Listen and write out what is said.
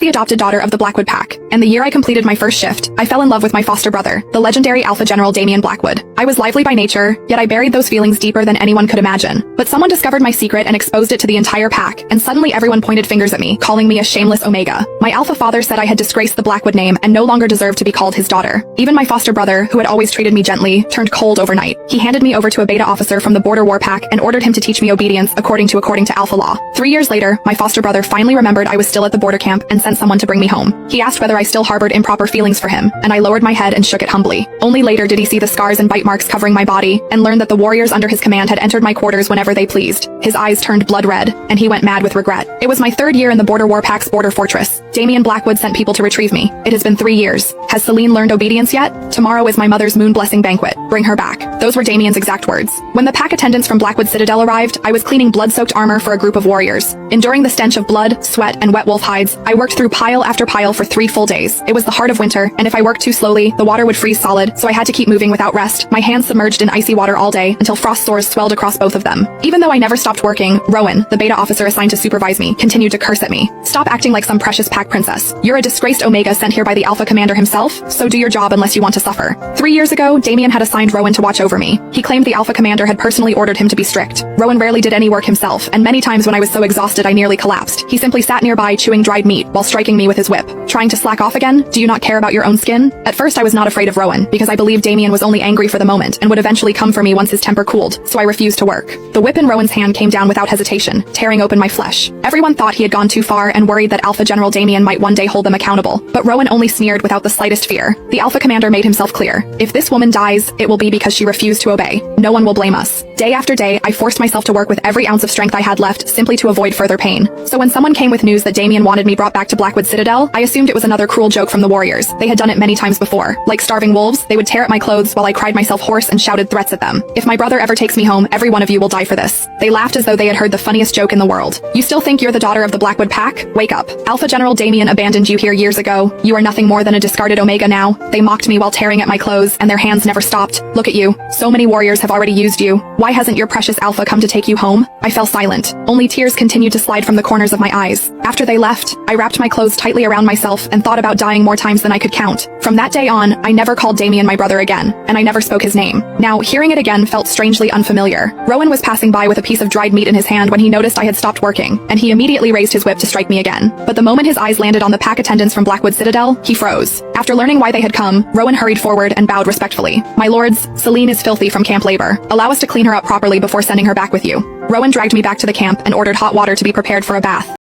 The adopted daughter of the Blackwood Pack, and the year I completed my first shift, I fell in love with my foster brother, the legendary Alpha General Damian Blackwood. I was lively by nature, yet I buried those feelings deeper than anyone could imagine. But someone discovered my secret and exposed it to the entire pack, and suddenly everyone pointed fingers at me, calling me a shameless Omega. My alpha father said I had disgraced the Blackwood name and no longer deserved to be called his daughter. Even my foster brother, who had always treated me gently, turned cold overnight. He handed me over to a beta officer from the Border War Pack and ordered him to teach me obedience according to Alpha law. 3 years later, my foster brother finally remembered I was still at the border camp and sent someone to bring me home. He asked whether I still harbored improper feelings for him, and I lowered my head and shook it humbly. Only later did he see the scars and bite marks covering my body, and learned that the warriors under his command had entered my quarters whenever they pleased. His eyes turned blood red, and he went mad with regret. It was my 3rd year in the Border War Pack's border fortress. Damian Blackwood sent people to retrieve me. It has been 3 years. Has Celine learned obedience yet? Tomorrow is my mother's moon blessing banquet. Bring her back. Those were Damian's exact words. When the pack attendants from Blackwood Citadel arrived, I was cleaning blood-soaked armor for a group of warriors. Enduring the stench of blood, sweat, and wet wolf hides, I worked through pile after pile for 3 full days. It was the heart of winter, and if I worked too slowly, the water would freeze solid, so I had to keep moving without rest, my hands submerged in icy water all day until frost sores swelled across both of them. Even though I never stopped working, Rowan, the beta officer assigned to supervise me, continued to curse at me. Stop acting like some precious pack princess. You're a disgraced Omega sent here by the Alpha Commander himself, so do your job unless you want to suffer. 3 years ago, Damian had assigned Rowan to watch over me. He claimed the Alpha Commander had personally ordered him to be strict. Rowan rarely did any work himself, and many times when I was so exhausted I nearly collapsed. He simply sat nearby chewing dried meat while striking me with his whip. Trying to slack off again? Do you not care about your own skin? At first I was not afraid of Rowan, because I believed Damian was only angry for the moment and would eventually come for me once his temper cooled, so I refused to work. The whip in Rowan's hand came down without hesitation, tearing open my flesh. Everyone thought he had gone too far and worried that Alpha General Damian might one day hold them accountable, but Rowan only sneered without the slightest fear. The Alpha Commander made himself clear. If this woman dies, it will be because she refused to obey. No one will blame us. Day after day, I forced myself to work with every ounce of strength I had left simply to avoid further pain. So when someone came with news that Damian wanted me brought back to Blackwood Citadel, I assumed it was another cruel joke from the warriors. They had done it many times before. Like starving wolves, they would tear at my clothes while I cried myself hoarse and shouted threats at them. If my brother ever takes me home, every one of you will die for this. They laughed as though they had heard the funniest joke in the world. You still think you're the daughter of the Blackwood Pack? Wake up. Alpha General Damian abandoned you here years ago. You are nothing more than a discarded Omega now. They mocked me while tearing at my clothes, and their hands never stopped. Look at you. So many warriors have already used you. Why hasn't your precious Alpha come to take you home? I fell silent. Only tears continued to slide from the corners of my eyes. After they left, I wrapped my clothes tightly around myself and thought about dying more times than I could count. From that day on, I never called Damian my brother again, and I never spoke his name. Now, hearing it again felt strangely unfamiliar. Rowan was passing by with a piece of dried meat in his hand when he noticed I had stopped working, and he immediately raised his whip to strike me again. But the moment his eyes landed on the pack attendants from Blackwood Citadel, he froze. After learning why they had come, Rowan hurried forward and bowed respectfully. My lords, Celine is filthy from camp labor. Allow us to clean her up properly before sending her back with you. Rowan dragged me back to the camp and ordered hot water to be prepared for a bath.